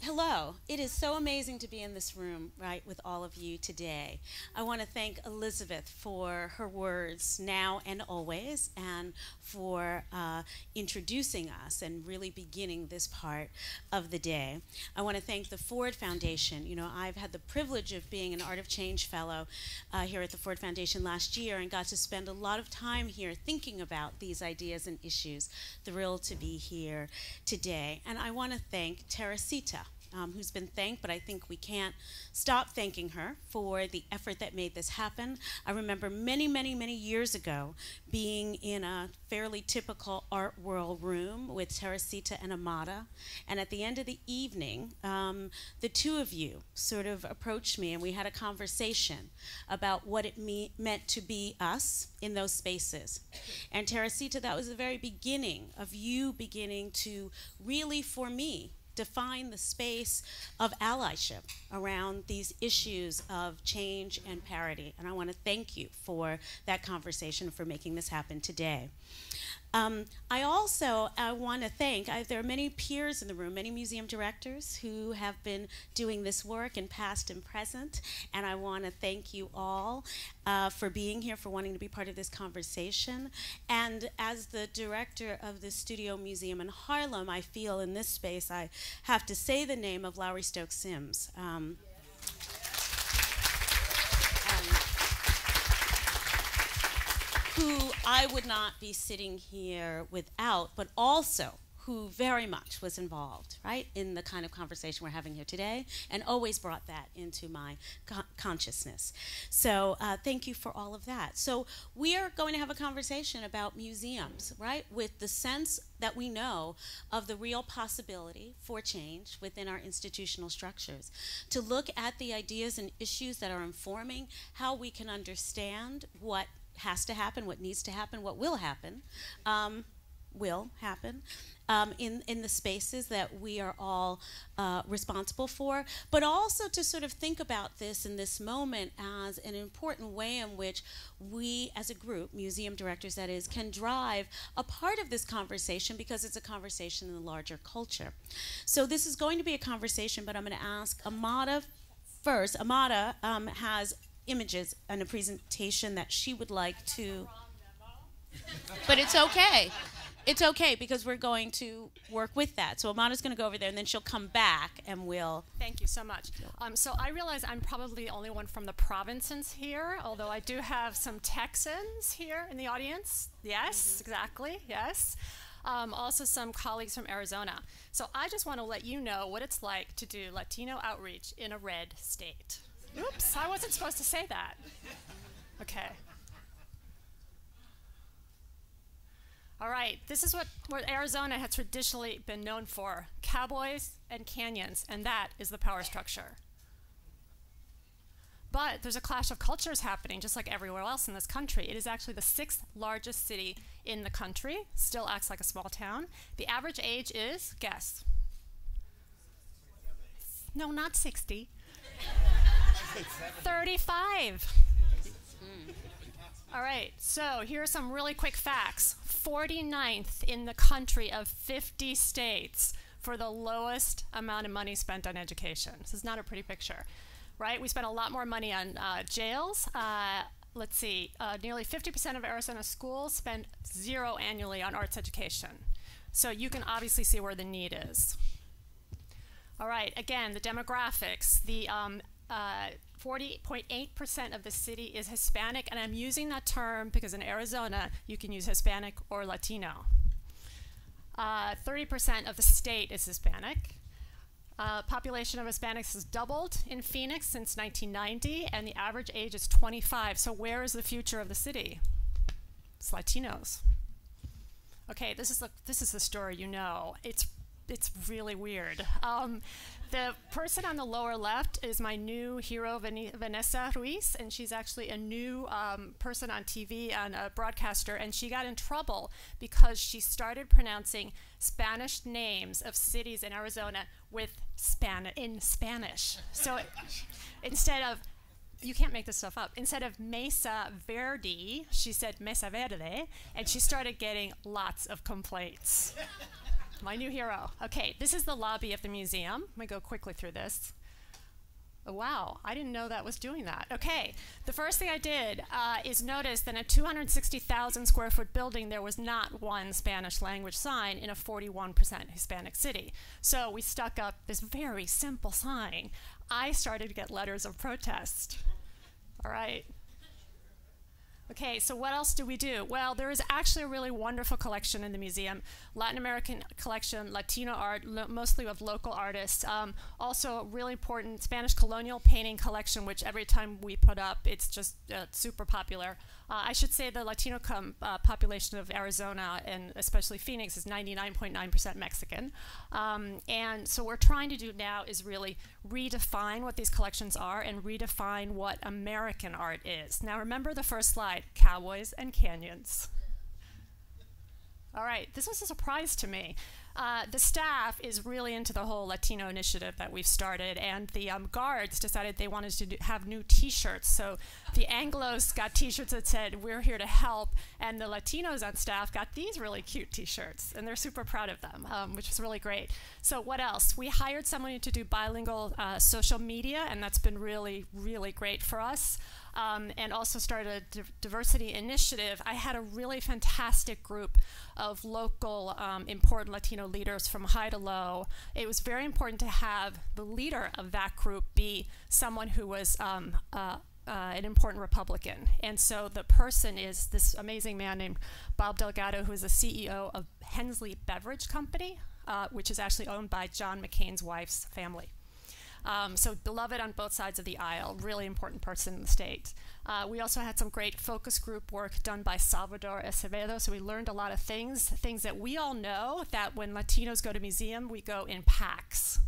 Hello. It is so amazing to be in this room, right, with all of you today. I want to thank Elizabeth for her words now and always, and for introducing us and really beginning this part of the day. I want to thank the Ford Foundation. You know, I've had the privilege of being an Art of Change Fellow here at the Ford Foundation last year and got to spend a lot of time here thinking about these ideas and issues. Thrilled to be here today. And I want to thank Teresita, who's been thanked, but I think we can't stop thanking her for the effort that made this happen. I remember many, many, many years ago being in a fairly typical art world room with Teresita and Amada, and at the end of the evening, the two of you sort of approached me and we had a conversation about what it meant to be us in those spaces. And Teresita, that was the very beginning of you beginning to really, for me, define the space of allyship around these issues of change and parity. And I want to thank you for that conversation, for making this happen today. I also want to thank, there are many peers in the room, many museum directors who have been doing this work in past and present, and I want to thank you all for being here, for wanting to be part of this conversation. And as the director of the Studio Museum in Harlem, I feel in this space I have to say the name of Lowry Stokes Sims. Who I would not be sitting here without, but also who very much was involved, right, in the kind of conversation we're having here today, and always brought that into my consciousness. So thank you for all of that. So we are going to have a conversation about museums, right, with the sense that we know of the real possibility for change within our institutional structures, to look at the ideas and issues that are informing how we can understand what has to happen, what needs to happen, what will happen, in the spaces that we are all responsible for, but also to sort of think about this in this moment as an important way in which we as a group, museum directors that is, can drive a part of this conversation, because it's a conversation in the larger culture. So this is going to be a conversation, but I'm going to ask Amada first. Amada has images and a presentation that she would like to, but it's okay. It's okay, because we're going to work with that. So Amada's going to go over there, and then she'll come back, and we'll... Thank you so much. So I realize I'm probably the only one from the provinces here, although I do have some Texans here in the audience. Yes, exactly, yes. Also some colleagues from Arizona. So I just want to let you know what it's like to do Latino outreach in a red state. Oops, I wasn't supposed to say that. Okay. All right, this is what Arizona has traditionally been known for: cowboys and canyons, and that is the power structure. But there's a clash of cultures happening just like everywhere else in this country. It is actually the 6th largest city in the country, still acts like a small town. The average age is, guess. No, not 60. 35. All right, so here are some really quick facts. 49th in the country of 50 states for the lowest amount of money spent on education. This is not a pretty picture, right? We spend a lot more money on jails. Let's see, nearly 50% of Arizona schools spend 0 annually on arts education. So you can obviously see where the need is. All right, again, the demographics. The 40.8% of the city is Hispanic, and I'm using that term because in Arizona you can use Hispanic or Latino. 30% of the state is Hispanic. Population of Hispanics has doubled in Phoenix since 1990, and the average age is 25. So where is the future of the city? It's Latinos. Okay, this is the story you know. It's really weird. The person on the lower left is my new hero, Vanessa Ruiz, and she's actually a new person on TV and a broadcaster, and she got in trouble because she started pronouncing Spanish names of cities in Arizona with in Spanish. So instead of, you can't make this stuff up, instead of Mesa Verde, she said Mesa Verde, and she started getting lots of complaints. My new hero. Okay, this is the lobby of the museum. Let me go quickly through this. Oh, wow, I didn't know that was doing that. Okay, the first thing I did is notice that in a 260,000 square foot building, there was not one Spanish language sign in a 41% Hispanic city. So we stuck up this very simple sign. I started to get letters of protest. All right. Okay, so what else do we do? Well, there is actually a really wonderful collection in the museum, Latin American collection, Latino art, mostly of local artists. Also a really important Spanish colonial painting collection, which every time we put up, it's just super popular. I should say the Latino population of Arizona, and especially Phoenix, is 99.9% Mexican. And so what we're trying to do now is really redefine what these collections are and redefine what American art is. Now remember the first slide, cowboys and canyons. All right, this was a surprise to me. The staff is really into the whole Latino initiative that we've started, and the guards decided they wanted to have new t-shirts. So the Anglos got t-shirts that said, "We're here to help," and the Latinos on staff got these really cute t-shirts, and they're super proud of them, which is really great. So what else? We hired someone to do bilingual social media, and that's been really, really great for us. And also started a diversity initiative. I had a really fantastic group of local important Latino leaders from high to low. It was very important to have the leader of that group be someone who was an important Republican. And so the person is this amazing man named Bob Delgado, who is the CEO of Hensley Beverage Company, which is actually owned by John McCain's wife's family. So beloved on both sides of the aisle, really important person in the state. We also had some great focus group work done by Salvador Acevedo, so we learned a lot of things that we all know, that when Latinos go to museum, we go in packs,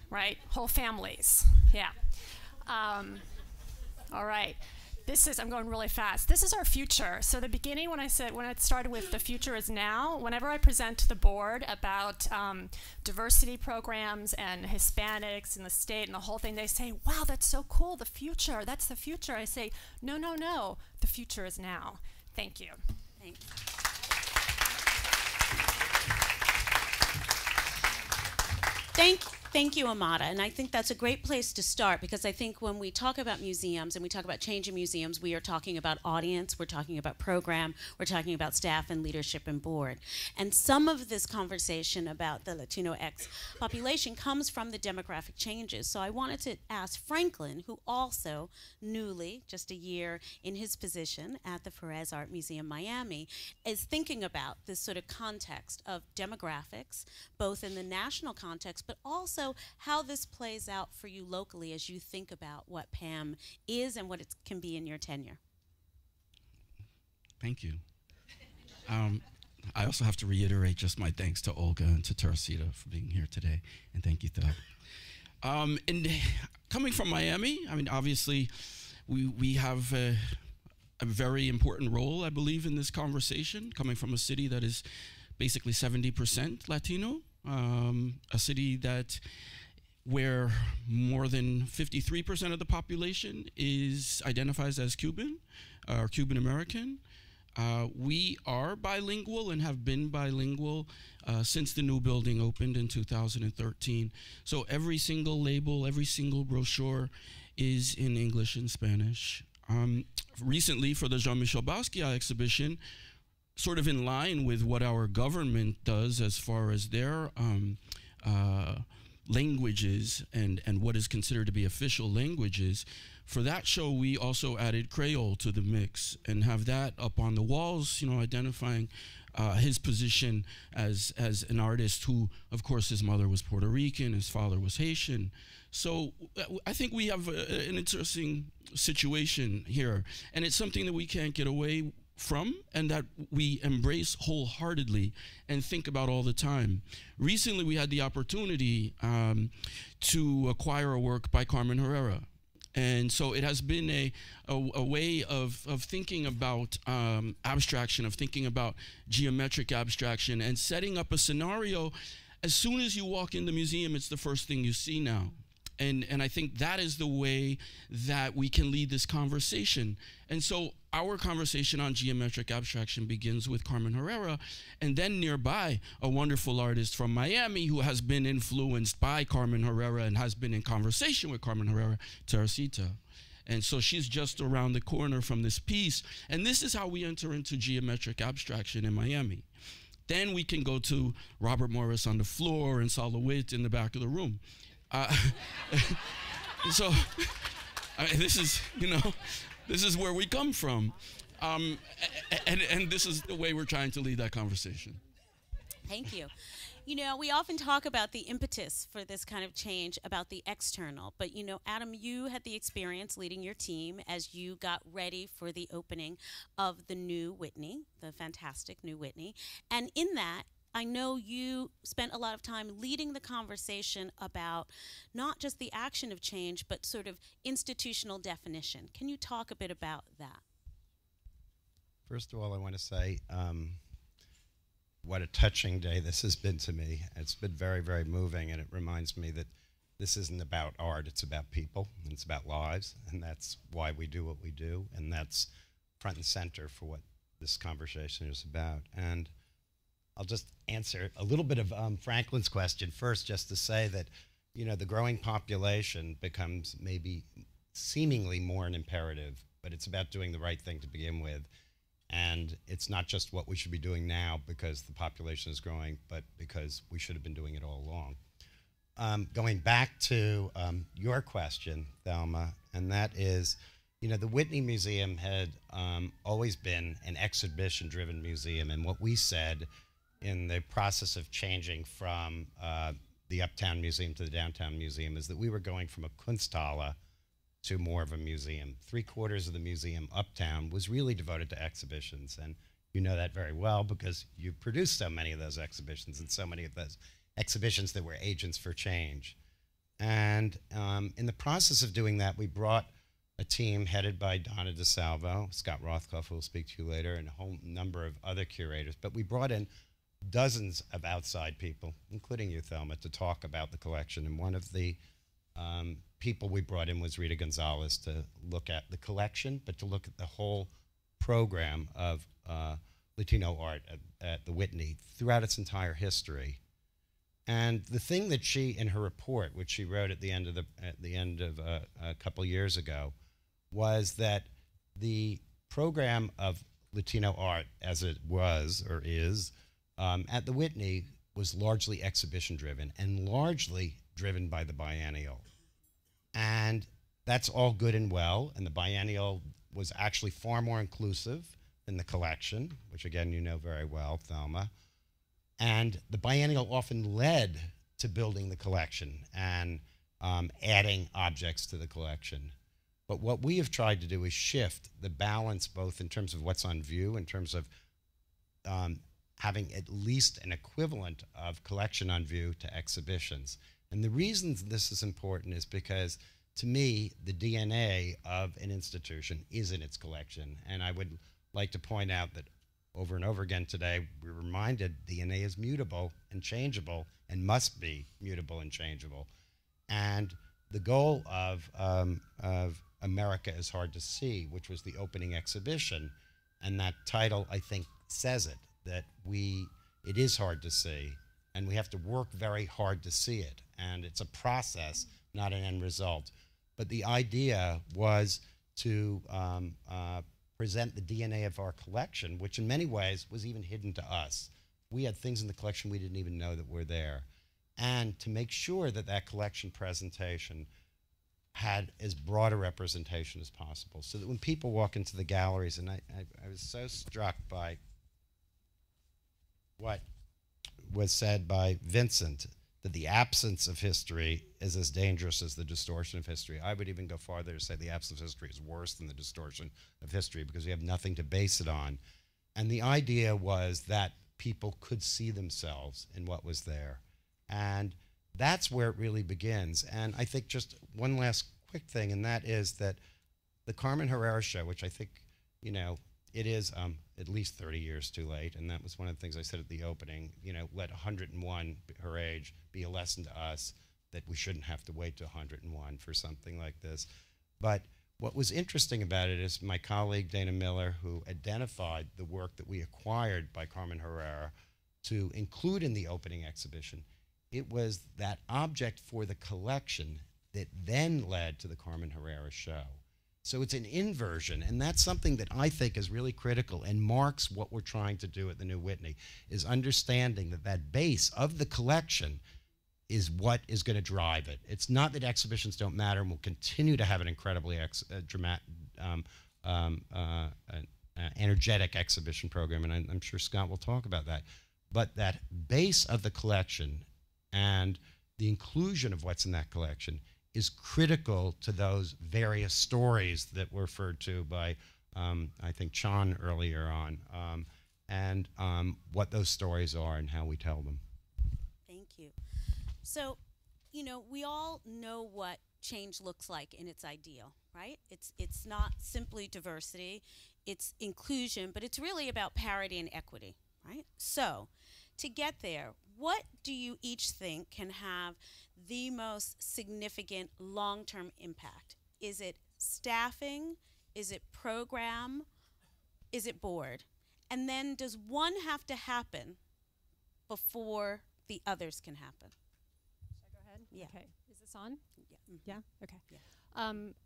right? Whole families, yeah. All right. I'm going really fast. This is our future. So the beginning, when I started with the future is now, whenever I present to the board about diversity programs and Hispanics in the state and the whole thing, they say, "Wow, that's so cool, the future, that's the future." I say, no, no, no, the future is now. Thank you. Thanks. Thank you, Amada. And I think that's a great place to start, because I think when we talk about museums and we talk about change in museums, we are talking about audience, we're talking about program, we're talking about staff and leadership and board. And some of this conversation about the Latinx population comes from the demographic changes. So I wanted to ask Franklin, who also newly, just a year in his position at the Pérez Art Museum Miami, is thinking about this sort of context of demographics, both in the national context, but also how this plays out for you locally as you think about what PAM is and what it can be in your tenure. Thank you. I also have to reiterate just my thanks to Olga and to Teresita for being here today, and thank you, Thel. And coming from Miami, I mean, obviously, we have a very important role, I believe, in this conversation, coming from a city that is basically 70% Latino. A city where more than 53% of the population identifies as Cuban or Cuban American. We are bilingual and have been bilingual since the new building opened in 2013. So every single label, every single brochure is in English and Spanish. Recently, for the Jean-Michel Basquiat exhibition, sort of in line with what our government does as far as their languages and what is considered to be official languages, for that show we also added Creole to the mix and have that up on the walls, you know, identifying his position as an artist who, of course, his mother was Puerto Rican, his father was Haitian. So I think we have an interesting situation here, and it's something that we can't get away from and that we embrace wholeheartedly and think about all the time. Recently, we had the opportunity to acquire a work by Carmen Herrera. And so it has been a way of thinking about abstraction, of thinking about geometric abstraction and setting up a scenario. As soon as you walk in the museum, it's the first thing you see now. And I think that is the way that we can lead this conversation. And so our conversation on geometric abstraction begins with Carmen Herrera, and then nearby, a wonderful artist from Miami who has been influenced by Carmen Herrera and has been in conversation with Carmen Herrera, Teresita. And so she's just around the corner from this piece. And this is how we enter into geometric abstraction in Miami. Then we can go to Robert Morris on the floor and Sol LeWitt in the back of the room. So this is, this is where we come from. And this is the way we're trying to lead that conversation. Thank you. We often talk about the impetus for this kind of change, about the external. But, Adam, you had the experience leading your team as you got ready for the opening of the new Whitney, the fantastic new Whitney. And in that, I know you spent a lot of time leading the conversation about not just the action of change, but sort of institutional definition. Can you talk a bit about that? First of all, I want to say what a touching day this has been to me. It's been very, very moving, and it reminds me that this isn't about art, it's about people, and it's about lives, and that's why we do what we do, and that's front and center for what this conversation is about. And I'll just answer a little bit of Franklin's question first, just to say that, the growing population becomes maybe seemingly more an imperative, but it's about doing the right thing to begin with. And it's not just what we should be doing now because the population is growing, but because we should have been doing it all along. Going back to your question, Thelma, and that is, the Whitney Museum had always been an exhibition-driven museum, and what we said in the process of changing from the Uptown Museum to the Downtown Museum is that we were going from a Kunsthalle to more of a museum. 3/4 of the museum uptown was really devoted to exhibitions, and you know that very well because you produced so many of those exhibitions, and so many of those exhibitions that were agents for change. And in the process of doing that, we brought a team headed by Donna DeSalvo, Scott Rothkopf, who will speak to you later, and a whole number of other curators, but we brought in dozens of outside people, including you, Thelma, to talk about the collection. And one of the people we brought in was Rita Gonzalez to look at the collection, but to look at the whole program of Latino art at the Whitney throughout its entire history. And the thing that she, in her report, which she wrote at the end of a couple years ago, was that the program of Latino art, as it was or is, at the Whitney was largely exhibition-driven and largely driven by the biennial. And that's all good and well, and the biennial was actually far more inclusive than the collection, which again you know very well, Thelma. And the biennial often led to building the collection and adding objects to the collection. But what we have tried to do is shift the balance both in terms of what's on view, in terms of having at least an equivalent of collection on view to exhibitions. And the reason this is important is because, to me, the DNA of an institution is in its collection. And I would like to point out that over and over again today, we're reminded DNA is mutable and changeable and must be mutable and changeable. And the goal of America is Hard to See, which was the opening exhibition, and that title, I think, says it, that it is hard to see, and we have to work very hard to see it. And it's a process, not an end result. But the idea was to present the DNA of our collection, which in many ways was even hidden to us. We had things in the collection we didn't even know that were there. And to make sure that that collection presentation had as broad a representation as possible, so that when people walk into the galleries, and I was so struck by what was said by Vincent, that the absence of history is as dangerous as the distortion of history. I would even go farther to say the absence of history is worse than the distortion of history because we have nothing to base it on. And the idea was that people could see themselves in what was there. And that's where it really begins. And I think just one last quick thing, and that is that the Carmen Herrera show, which I think, you know, it is at least 30 years too late, and that was one of the things I said at the opening, you know, let 101, her age, be a lesson to us that we shouldn't have to wait to 101 for something like this. But what was interesting about it is my colleague Dana Miller, who identified the work that we acquired by Carmen Herrera to include in the opening exhibition, it was that object for the collection that then led to the Carmen Herrera show. So it's an inversion, and that's something that I think is really critical and marks what we're trying to do at the New Whitney, is understanding that that base of the collection is what is going to drive it. It's not that exhibitions don't matter, and we'll continue to have an incredibly energetic exhibition program, and I'm sure Scott will talk about that. But that base of the collection and the inclusion of what's in that collection is critical to those various stories that were referred to by, I think, Chan earlier on, and what those stories are and how we tell them. Thank you. So, you know, we all know what change looks like in its ideal, right? It's not simply diversity, it's inclusion, but it's really about parity and equity, right? So, to get there, what do you each think can have the most significant long-term impact? Is it staffing? Is it program? Is it board? And then does one have to happen before the others can happen? Should I go ahead? Yeah. Okay. Is this on? Yeah. Mm-hmm. Yeah? Okay. Yeah.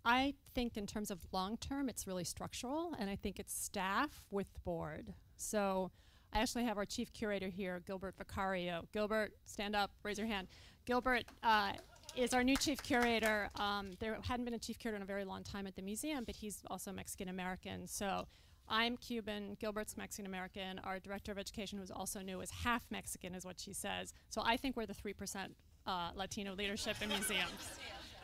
I think in terms of long-term, it's really structural, and I think it's staff with board. So I actually have our chief curator here, Gilbert Vicario. Gilbert, stand up, raise your hand. Gilbert is our new chief curator. There hadn't been a chief curator in a very long time at the museum, but he's also Mexican-American. So I'm Cuban, Gilbert's Mexican-American. Our director of education, who's also new, is half Mexican, is what she says. So I think we're the 3% Latino leadership in museums.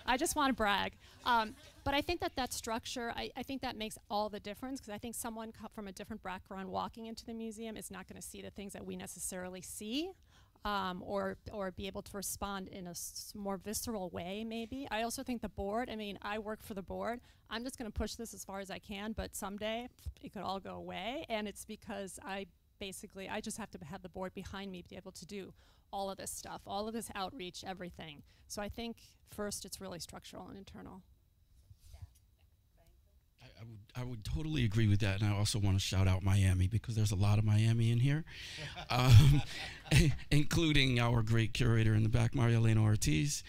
I just want to brag. But I think that structure, I think that makes all the difference, because I think someone from a different background walking into the museum is not going to see the things that we necessarily see, or be able to respond in a more visceral way, maybe. I also think the board, I mean, I work for the board. I'm just going to push this as far as I can, but someday it could all go away, and it's because I just have to have the board behind me to be able to do all of this stuff, all of this outreach, everything. So I think first it's really structural and internal. I would totally agree with that, and I also want to shout out Miami, because there's a lot of Miami in here, including our great curator in the back, Maria Elena Ortiz.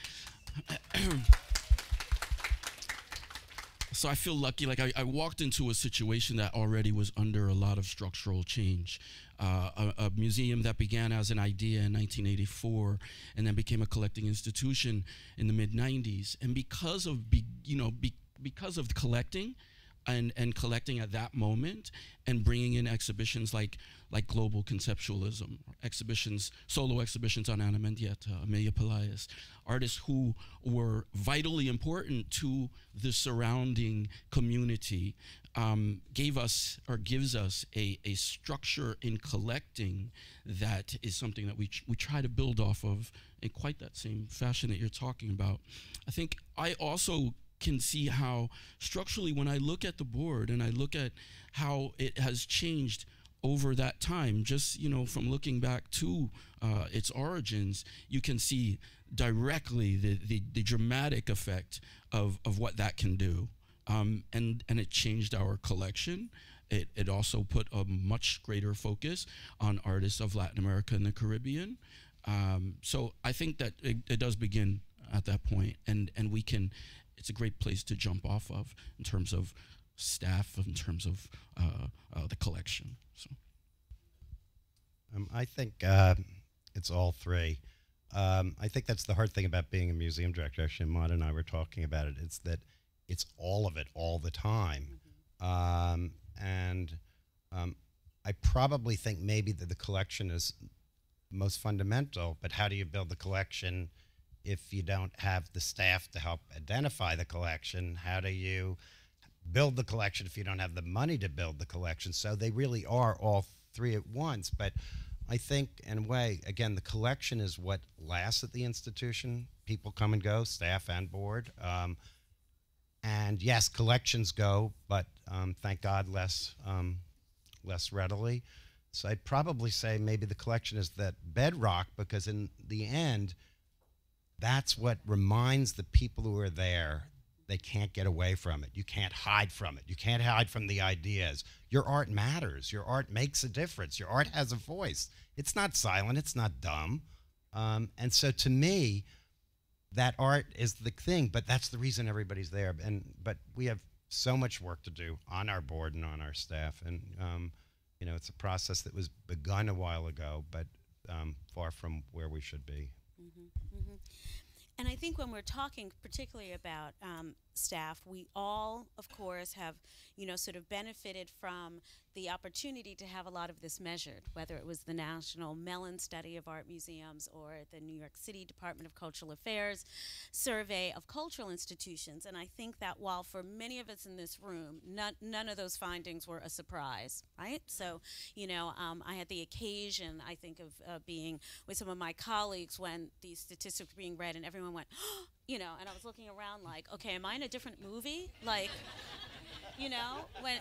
So I feel lucky. Like I walked into a situation that already was under a lot of structural change. A museum that began as an idea in 1984 and then became a collecting institution in the mid-90s. And because of because of collecting and collecting at that moment and bringing in exhibitions like Global Conceptualism, solo exhibitions on Ana Mendieta, Amelia Pelaez, artists who were vitally important to the surrounding community, gives us a structure in collecting that is something that we try to build off of in quite that same fashion that you're talking about. I think I also can see how structurally, when I look at the board and I look at how it has changed over that time, just from looking back to its origins, you can see directly the dramatic effect of what that can do. And it changed our collection. It also put a much greater focus on artists of Latin America and the Caribbean. So I think that it does begin at that point, and we can. It's a great place to jump off of in terms of staff, in terms of the collection. So I think it's all three. I think that's the hard thing about being a museum director. Actually, Amada and I were talking about it. It's that it's all of it all the time. Mm-hmm. I probably think maybe that the collection is most fundamental, but how do you build the collection if you don't have the staff to help identify the collection? How do you build the collection if you don't have the money to build the collection? So they really are all three at once. But I think, in a way, again, the collection is what lasts at the institution. People come and go, staff and board. And yes, collections go, but thank God less readily. So I'd probably say maybe the collection is that bedrock, because in the end, that's what reminds the people who are there they can't get away from it. You can't hide from it. You can't hide from the ideas. Your art matters. Your art makes a difference. Your art has a voice. It's not silent. It's not dumb. And so to me, that art is the thing, but that's the reason everybody's there. But we have so much work to do on our board and on our staff. And, you know, it's a process that was begun a while ago, but far from where we should be. Mm-hmm, mm-hmm. And I think when we're talking particularly about staff, we all, of course, have, you know, sort of benefited from the opportunity to have a lot of this measured, whether it was the National Mellon Study of Art Museums or the New York City Department of Cultural Affairs Survey of Cultural Institutions. And I think that while for many of us in this room, none of those findings were a surprise, right? So, you know, I had the occasion, I think, of being with some of my colleagues when these statistics were being read and everyone went, oh, you know, and I was looking around like, okay, am I in a different movie? Like, you know, when...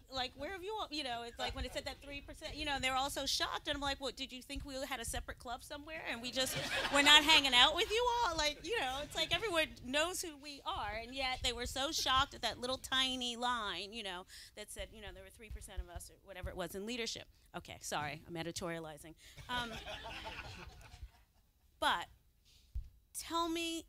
like, where have you all, you know, it's like when it said that 3%, you know, they were all so shocked, and I'm like, what, did you think we had a separate club somewhere, and we're not hanging out with you all? Like, you know, it's like everyone knows who we are, and yet they were so shocked at that little tiny line, you know, that said, you know, there were 3% of us, or whatever it was, in leadership. Okay, sorry, I'm editorializing. But tell me,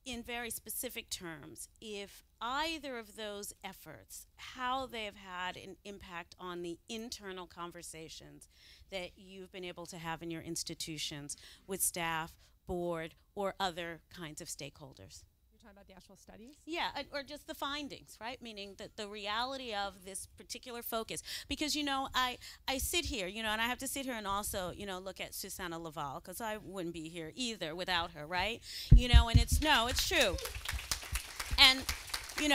in very specific terms, if either of those efforts, how they have had an impact on the internal conversations that you've been able to have in your institutions with staff, board, or other kinds of stakeholders. You're talking about the actual studies? Yeah, or just the findings, right? Meaning that the reality of this particular focus. Because, you know, I sit here, you know, and I have to sit here and also, you know, look at Susanna Laval, because I wouldn't be here either without her, right? You know, and it's true. And, you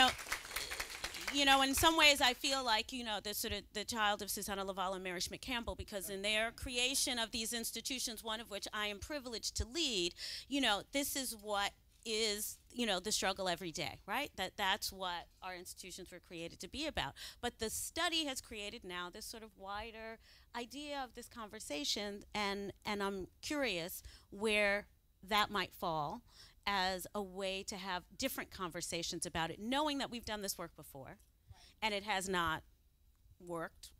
know, in some ways I feel like, you know, the sort of the child of Susanna Laval and Mary Schmidt-Campbell, because in their creation of these institutions, one of which I am privileged to lead, you know, this is what is, you know, the struggle every day, right? That's what our institutions were created to be about. But the study has created now this sort of wider idea of this conversation, and I'm curious where that might fall as a way to have different conversations about it, knowing that we've done this work before, and it has not worked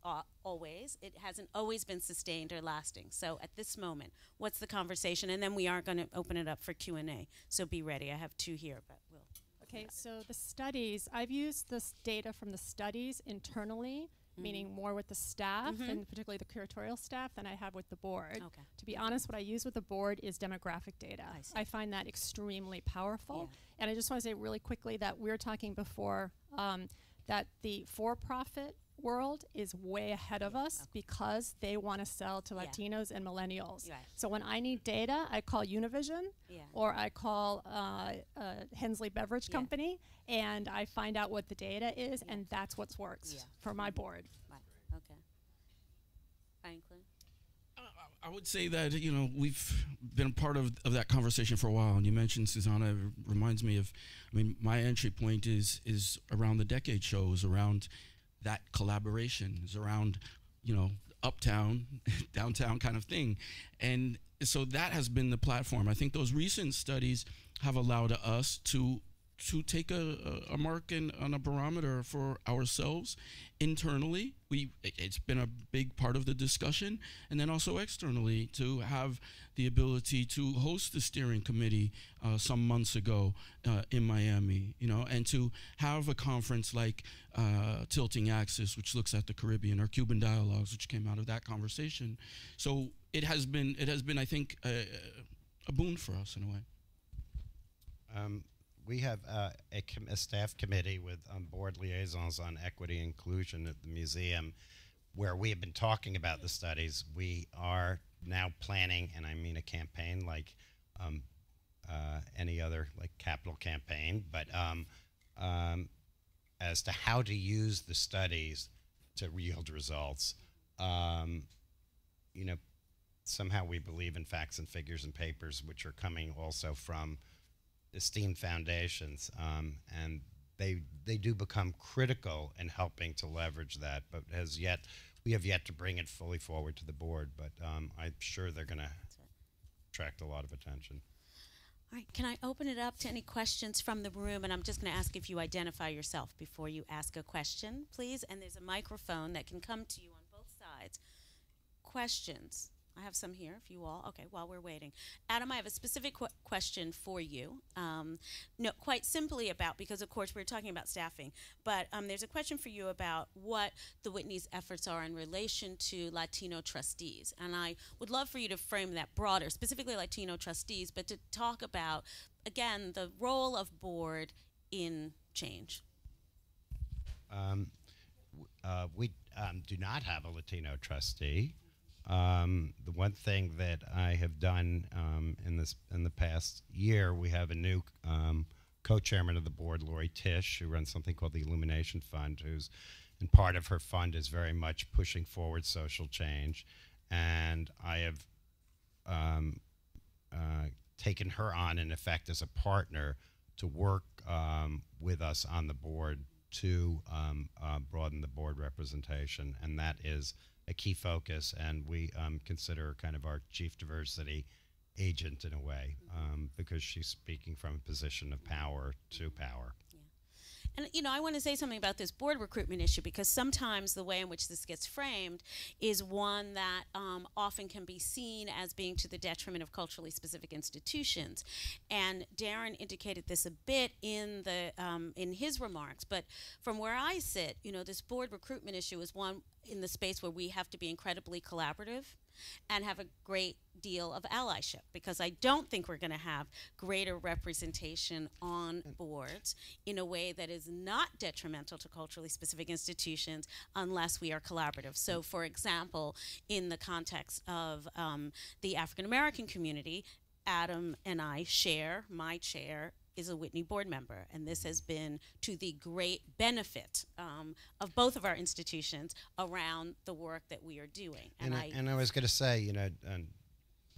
always. It hasn't always been sustained or lasting. So at this moment, what's the conversation? And then we are going to open it up for Q&A. So be ready. I have 2 here, but we'll. Okay, so the studies, I've used this data from the studies internally, meaning more with the staff, and particularly the curatorial staff, than I have with the board. Okay. To be honest, what I use with the board is demographic data. I find that extremely powerful. Yeah. And I just want to say really quickly that we were talking before that the for-profit world is way ahead of us because they want to sell to Latinos and millennials. Right. So when I need data, I call Univision or I call Hensley Beverage Company, and I find out what the data is, and that's what works for my board. Right. Okay. Franklin? I would say that, you know, we've been a part of that conversation for a while, and you mentioned Susanna. It reminds me of, I mean, my entry point is around the decade shows, around that collaboration, is around, you know, uptown, downtown kind of thing. And so that has been the platform. I think those recent studies have allowed us to take a mark on a barometer for ourselves internally. It's been a big part of the discussion, and then also externally to have the ability to host the steering committee some months ago in Miami, you know, and to have a conference like Tilting Axis, which looks at the Caribbean, or Cuban Dialogues, which came out of that conversation. So it has been, I think, a boon for us in a way. We have a staff committee with board liaisons on equity and inclusion at the museum, where we have been talking about the studies. We are now planning, and I mean a campaign like any other like capital campaign, but as to how to use the studies to yield results. You know, somehow we believe in facts and figures and papers, which are coming also from esteemed foundations, and they do become critical in helping to leverage that, but we have yet to bring it fully forward to the board, but I'm sure they're going to attract a lot of attention. All right, can I open it up to any questions from the room? And I'm just going to ask if you identify yourself before you ask a question, please. And there's a microphone that can come to you on both sides. Questions? I have some here, if you all. Okay, while we're waiting. Adam, I have a specific question for you. No, quite simply about, because of course we're talking about staffing, but there's a question for you about what the Whitney's efforts are in relation to Latino trustees. And I would love for you to frame that broader, specifically Latino trustees, but to talk about, again, the role of board in change. We do not have a Latino trustee. The one thing that I have done in the past year, we have a new co-chairman of the board, Lori Tisch, who runs something called the Illumination Fund, and part of her fund is very much pushing forward social change. And I have taken her on, in effect, as a partner to work with us on the board to broaden the board representation, and that is a key focus, and we consider kind of our chief diversity agent in a way, because she's speaking from a position of power to power. Yeah. And, you know, I want to say something about this board recruitment issue, because sometimes the way in which this gets framed is one that often can be seen as being to the detriment of culturally specific institutions. And Darren indicated this a bit in his remarks, but from where I sit, you know, this board recruitment issue is one in the space where we have to be incredibly collaborative and have a great deal of allyship, because I don't think we're going to have greater representation on boards in a way that is not detrimental to culturally specific institutions unless we are collaborative. So, for example, in the context of the African American community, Adam and I share, my chair is a Whitney board member, and this has been to the great benefit of both of our institutions around the work that we are doing. And I was going to say, you know,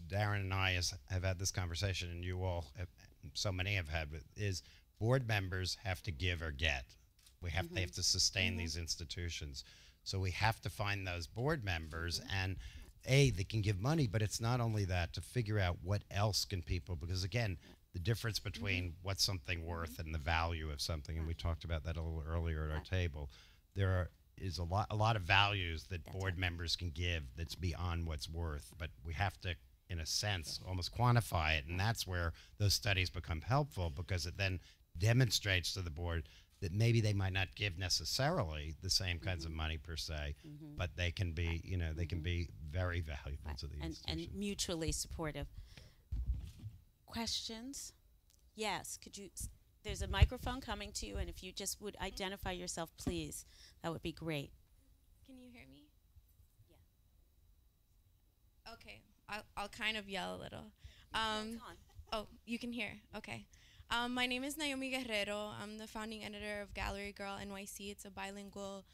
Darren and I have had this conversation, and you all, so many have had, is board members have to give or get. They have to sustain these institutions. So we have to find those board members, and they can give money, but it's not only that, to figure out what else can people, because again, the difference between what's something worth and the value of something, and we talked about that a little earlier at our table. There is a lot of values that board members can give that's beyond what's worth, but we have to, in a sense, almost quantify it, and that's where those studies become helpful, because it then demonstrates to the board that maybe they might not give necessarily the same kinds of money per se, but they can be, you know, they can be very valuable to the institution. And mutually supportive. Questions? Yes, could you, there's a microphone coming to you, and if you just would identify yourself, please, that would be great. Can you hear me? Yeah. Okay, I'll kind of yell a little. Oh, you can hear, okay. My name is Naomi Guerrero. I'm the founding editor of Gallery Girl NYC. It's a bilingual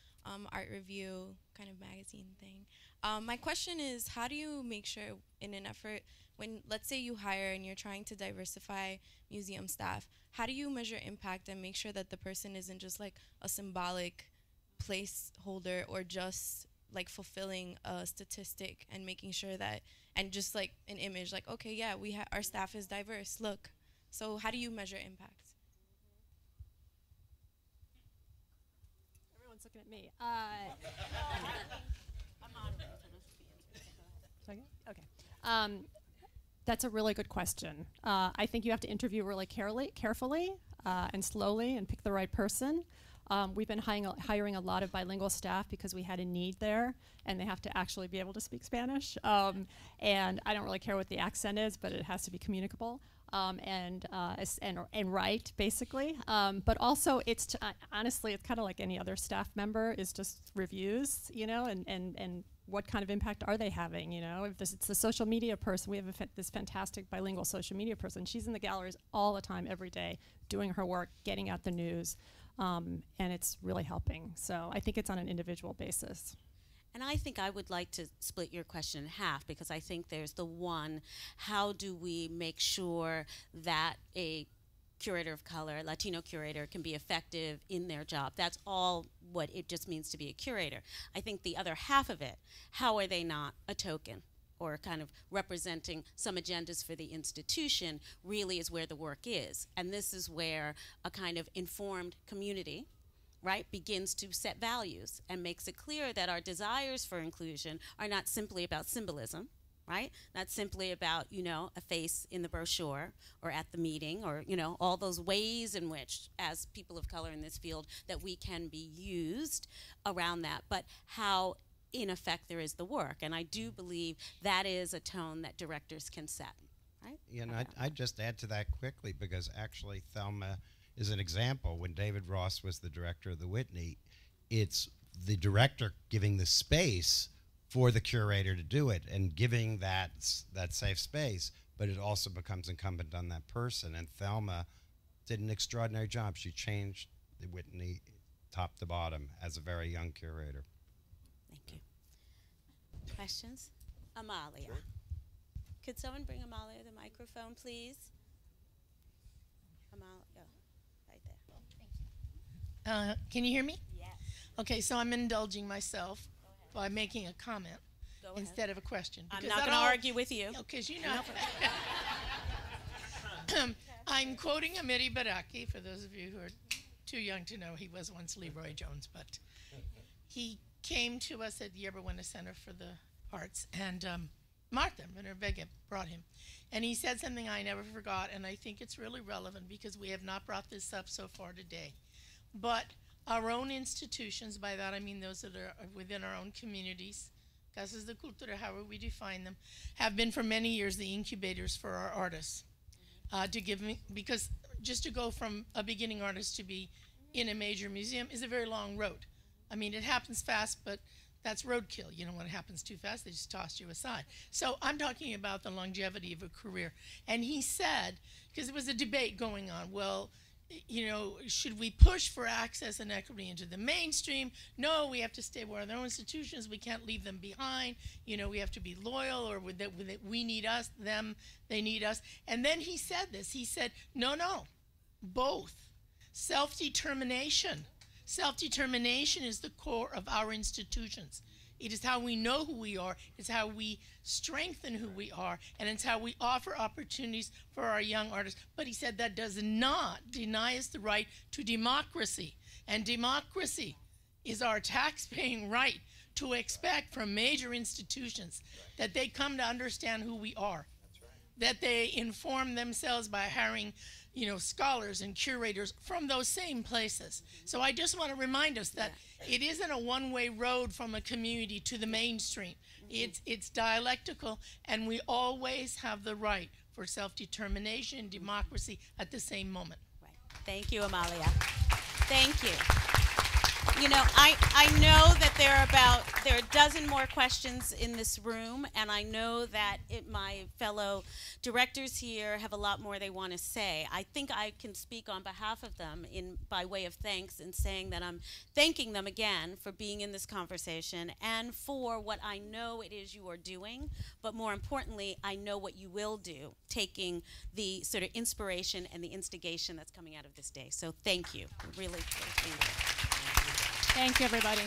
art review kind of magazine thing. My question is, how do you make sure in an effort, when let's say you hire and you're trying to diversify museum staff, how do you measure impact and make sure that the person isn't just like a symbolic placeholder or just like fulfilling a statistic and making sure that, and just like an image like, okay, yeah, our staff is diverse, look. So how do you measure impact? Everyone's looking at me. Okay. That's a really good question. I think you have to interview really carefully and slowly and pick the right person. We've been hiring a lot of bilingual staff because we had a need there, and they have to actually be able to speak Spanish. And I don't really care what the accent is, but it has to be communicable and right, basically. But also, it's honestly, it's kind of like any other staff member, is just reviews, you know, and what kind of impact are they having, you know? If it's the social media person, we have this fantastic bilingual social media person. She's in the galleries all the time, every day, doing her work, getting out the news. And it's really helping. So I think it's on an individual basis. And I think I would like to split your question in half, because I think there's the one, how do we make sure that a curator of color, Latino curator, can be effective in their job? That's all what it just means to be a curator. I think the other half of it, how are they not a token or kind of representing some agendas for the institution really is where the work is. And this is where a kind of informed community, right, begins to set values and makes it clear that our desires for inclusion are not simply about symbolism, right? Not simply about, you know, a face in the brochure or at the meeting or, you know, all those ways in which, as people of color in this field, that we can be used around that, but how, in effect, there is the work. And I do believe that is a tone that directors can set, right? You know, I'd just add to that quickly, because actually Thelma is an example. When David Ross was the director of the Whitney, it's the director giving the space for the curator to do it and giving that safe space, but it also becomes incumbent on that person. And Thelma did an extraordinary job. She changed the Whitney top to bottom as a very young curator. Thank you. Questions? Amalia. Sure. Could someone bring Amalia the microphone, please? Amalia, right there. Can you hear me? Yes. Okay, so I'm indulging myself by making a comment instead of a question. I'm not going to argue with you. Because you know. I'm quoting Amiri Baraki, for those of you who are too young to know he was once Leroy Jones, but he came to us at Yerba Buena Center for the Arts, and Martha Minervega brought him. And he said something I never forgot, and I think it's really relevant because we have not brought this up so far today. But our own institutions, by that I mean those that are within our own communities, Casas de Cultura, however we define them, have been for many years the incubators for our artists. Because just to go from a beginning artist to be in a major museum is a very long road. I mean, it happens fast, but that's roadkill. You know, when it happens too fast, they just toss you aside. So I'm talking about the longevity of a career. And he said, because there was a debate going on, well, you know, should we push for access and equity into the mainstream? No, we have to stay with our own institutions. We can't leave them behind. You know, we have to be loyal, or we need us, them, they need us. And then he said this. He said, no, both. Self-determination. Self-determination is the core of our institutions. It is how we know who we are. It's how we strengthen who we are. And it's how we offer opportunities for our young artists. But he said that does not deny us the right to democracy. And democracy is our tax-paying right to expect from major institutions that they come to understand who we are. That they inform themselves by hiring, you know, scholars and curators from those same places. So I just want to remind us that it isn't a one-way road from a community to the mainstream. It's dialectical, and we always have the right for self-determination and democracy at the same moment. Right. Thank you, Amalia. Thank you. You know, I know that there are a dozen more questions in this room, and I know that my fellow directors here have a lot more they want to say. I think I can speak on behalf of them by way of thanks in saying that I'm thanking them again for being in this conversation and for what I know it is you are doing, but more importantly, I know what you will do, taking the sort of inspiration and the instigation that's coming out of this day. So thank you. Really, thank you. Thank you, everybody.